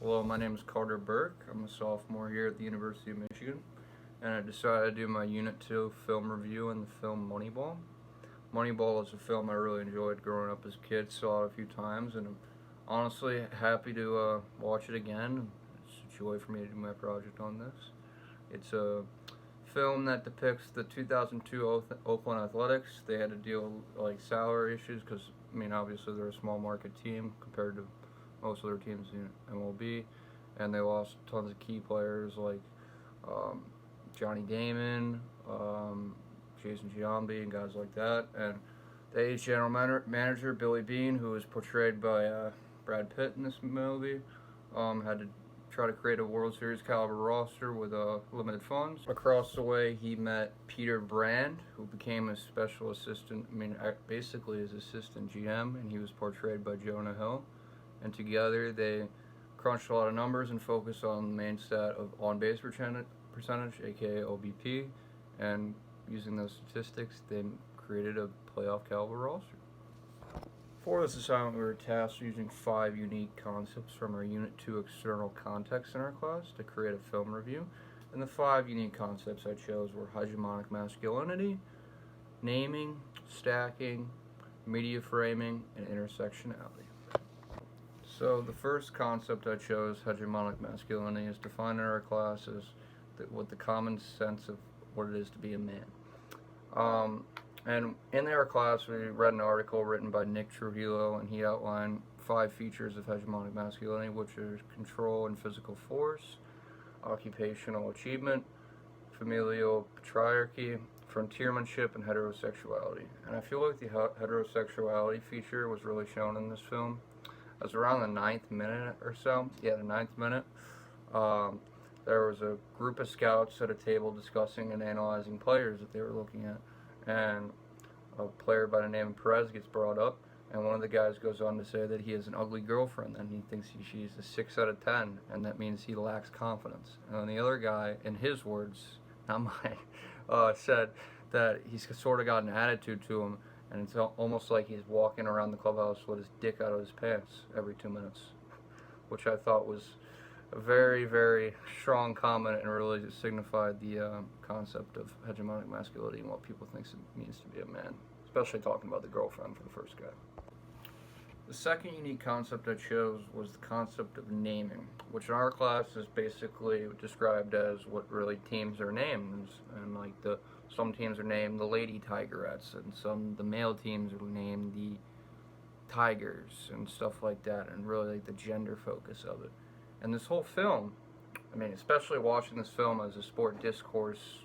Hello, my name is Carter Burke. I'm a sophomore here at the University of Michigan, and I decided to do my Unit 2 film review on the film Moneyball. Moneyball is a film I really enjoyed growing up as a kid, saw it a few times, and I'm honestly happy to watch it again. It's a joy for me to do my project on this. It's a film that depicts the 2002 Oakland Athletics. They had to deal with salary issues because, obviously they're a small market team compared to most other teams in MLB, and they lost tons of key players like um, Johnny Damon, Jason Giambi, and guys like that. And the general manager Billy Beane, who was portrayed by Brad Pitt in this movie, had to try to create a World Series caliber roster with limited funds. Across the way, he met Peter Brand, who became a special assistant. Basically his assistant GM, and he was portrayed by Jonah Hill. And together they crunched a lot of numbers and focused on the main stat of on-base percentage, aka OBP, and using those statistics, they created a playoff caliber roster. For this assignment, we were tasked using 5 unique concepts from our Unit 2 external context in our class to create a film review. And the 5 unique concepts I chose were hegemonic masculinity, naming, stacking, media framing, and intersectionality. So the first concept I chose, hegemonic masculinity, is defined in our class as with the common sense of what it is to be a man. And in our class, we read an article written by Nick Trujillo, and he outlined 5 features of hegemonic masculinity, which are control and physical force, occupational achievement, familial patriarchy, frontiermanship, and heterosexuality. And I feel like the heterosexuality feature was really shown in this film. It was around the 9th minute or so. Yeah, the 9th minute. There was a group of scouts at a table discussing and analyzing players that they were looking at. And a player by the name of Perez gets brought up, and one of the guys goes on to say that he has an ugly girlfriend, and he thinks she's a 6 out of 10, and that means he lacks confidence. And then the other guy, in his words, not mine, said that he's sort of got an attitude to him, and it's almost like he's walking around the clubhouse with his dick out of his pants every 2 minutes, which I thought was a very, very strong comment and really signified the concept of hegemonic masculinity and what people think it means to be a man, especially talking about the girlfriend for the first guy. The second unique concept I chose was the concept of naming, which in our class is basically described as what really teams are named, and some teams are named the Lady Tigerettes, and the male teams are named the Tigers and stuff like that, and really the gender focus of it. And this whole film, especially watching this film as a sport discourse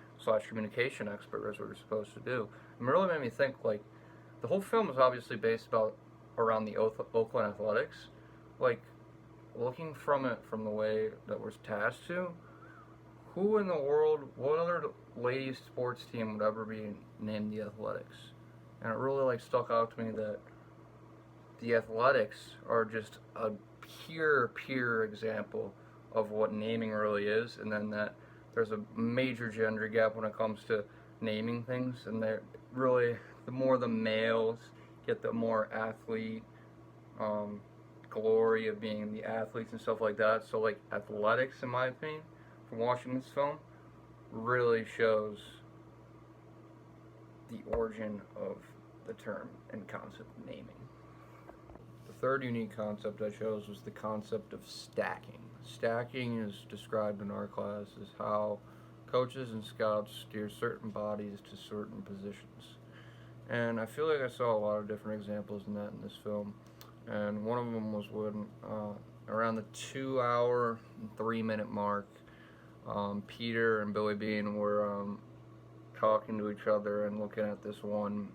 / communication expert, as we were supposed to do, it really made me think, the whole film is obviously based around the Oakland Athletics. Looking from the way that we're tasked to, who in the world, what other ladies sports team would ever be named the Athletics? And it really stuck out to me that the Athletics are just a pure example of what naming really is, and then that there's a major gender gap when it comes to naming things, and they're really, the more the males get, the more athlete glory of being the athletes and stuff like that. So athletics, in my opinion, from watching this film, really shows the origin of the term and concept of naming. The third unique concept I chose was the concept of stacking. Stacking is described in our class as how coaches and scouts steer certain bodies to certain positions. And I feel like I saw a lot of different examples in this film. And one of them was when, around the 2 hour and 3 minute mark, Peter and Billy Beane were talking to each other and looking at this one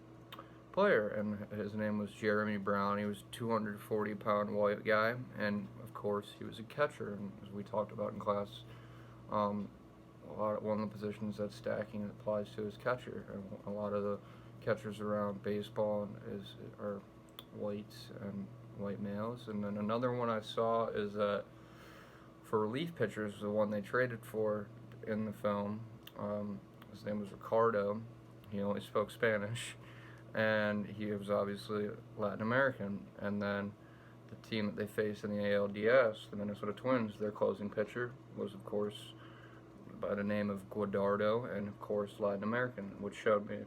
player, and his name was Jeremy Brown. He was a 240-pound white guy, and of course he was a catcher. And as we talked about in class, one of the positions that stacking applies to is catcher, and a lot of the catchers around baseball are whites and white males. And then another one I saw is that for relief pitchers, the one they traded for in the film, his name was Ricardo. He only spoke Spanish, and he was obviously Latin American. And then the team that they faced in the ALDS, the Minnesota Twins, their closing pitcher was, of course, by the name of Guadardo, and of course Latin American, which showed me,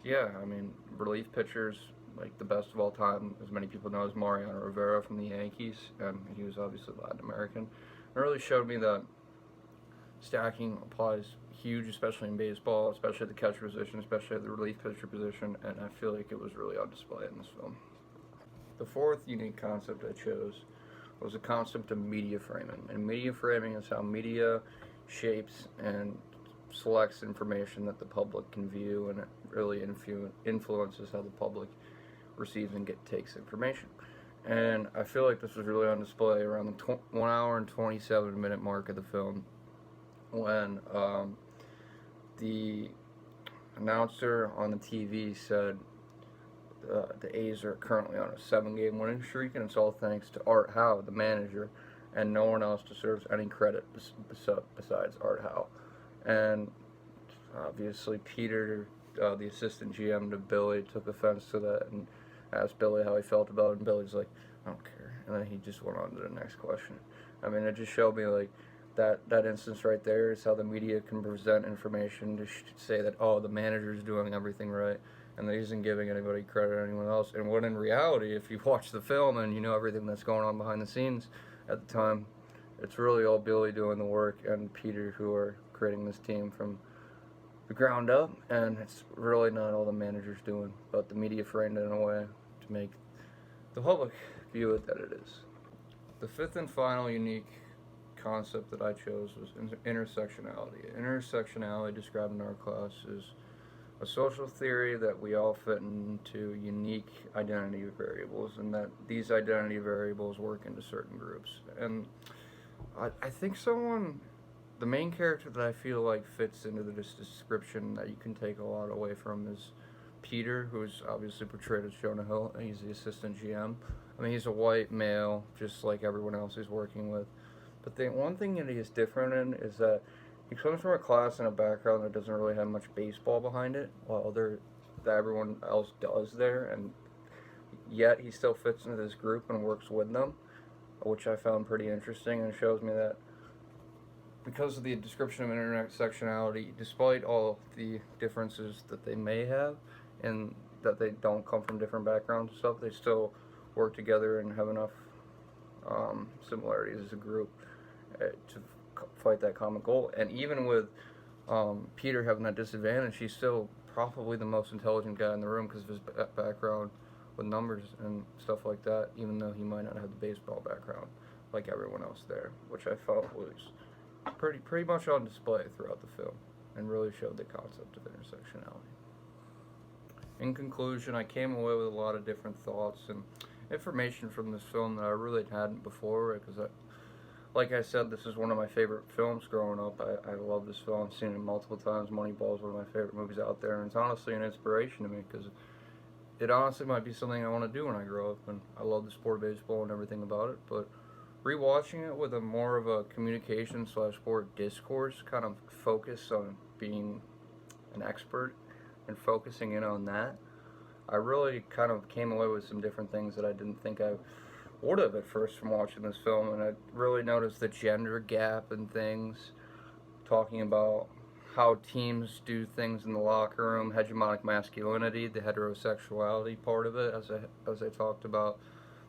yeah, I mean, relief pitchers, like the best of all time, as many people know, is Mariano Rivera from the Yankees, and he was obviously Latin American. It really showed me that stacking applies huge, especially in baseball, especially at the catcher position, especially at the relief pitcher position, and I feel like it was really on display in this film. The fourth unique concept I chose was the concept of media framing. And media framing is how media shapes and selects information that the public can view, and it really influences how the public receives and takes information. And I feel like this was really on display around the 1 hour and 27-minute mark of the film, when the announcer on the TV said the A's are currently on a 7-game winning streak, and it's all thanks to Art Howe, the manager, and no one else deserves any credit besides Art Howe. And obviously Peter, the assistant GM to Billy, took offense to that and asked Billy how he felt about it, and Billy's like, I don't care. And then he just went on to the next question. I mean, it just showed me, like, that instance right there is how the media can present information to say that, oh, the manager's doing everything right, and that he isn't giving anybody credit or anyone else. And when in reality, if you watch the film and you know everything that's going on behind the scenes at the time, it's really all Billy doing the work and Peter who are creating this team from the ground up, and it's really not all the manager's doing, but the media framed it in a way to make the public view it that it is. The fifth and final unique concept that I chose was intersectionality. Intersectionality, described in our class, is a social theory that we all fit into unique identity variables, and that these identity variables work into certain groups. And I think the main character that I feel like fits into this description that you can take a lot away from is Peter, who's obviously portrayed as Jonah Hill. He's the assistant GM. I mean, he's a white male, just like everyone else he's working with. But the one thing that he is different in is that he comes from a class and a background that doesn't really have much baseball behind it, while that everyone else does there, and yet he still fits into this group and works with them, which I found pretty interesting, and shows me that because of the description of intersectionality, despite all the differences that they may have, and that they don't come from different backgrounds and stuff, they still work together and have enough similarities as a group to fight that common goal. And even with Peter having that disadvantage, he's still probably the most intelligent guy in the room because of his background with numbers and stuff like that, even though he might not have the baseball background like everyone else there, which I felt was pretty much on display throughout the film and really showed the concept of intersectionality. In conclusion, I came away with a lot of different thoughts and information from this film that I really hadn't before, because like I said, this is one of my favorite films growing up. I love this film. I've seen it multiple times. Moneyball is one of my favorite movies out there, and it's honestly an inspiration to me because it honestly might be something I want to do when I grow up, and I love the sport of baseball and everything about it, but rewatching it with a more of a communication/sport discourse kind of focus on being an expert and focusing in on that, I really kind of came away with some different things that I didn't think I would have at first from watching this film. And I really noticed the gender gap and things, talking about how teams do things in the locker room, hegemonic masculinity, the heterosexuality part of it, as I talked about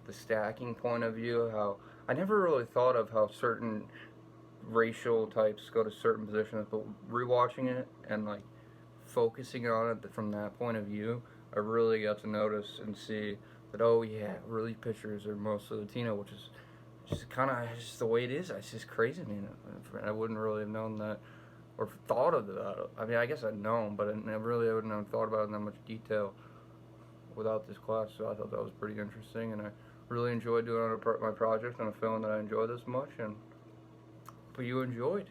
the stacking point of view, how I never really thought of how certain racial types go to certain positions, but rewatching it and like focusing on it from that point of view, I really got to notice and see that, oh yeah, relief pitchers are mostly Latino, which is just kind of just the way it is. It's just crazy to me. I wouldn't really have known that or thought of that. I mean, I guess I'd known, but I wouldn't have thought about it in that much detail without this class, so I thought that was pretty interesting, and I really enjoyed doing my project on a film that I enjoy this much, and hope you enjoyed.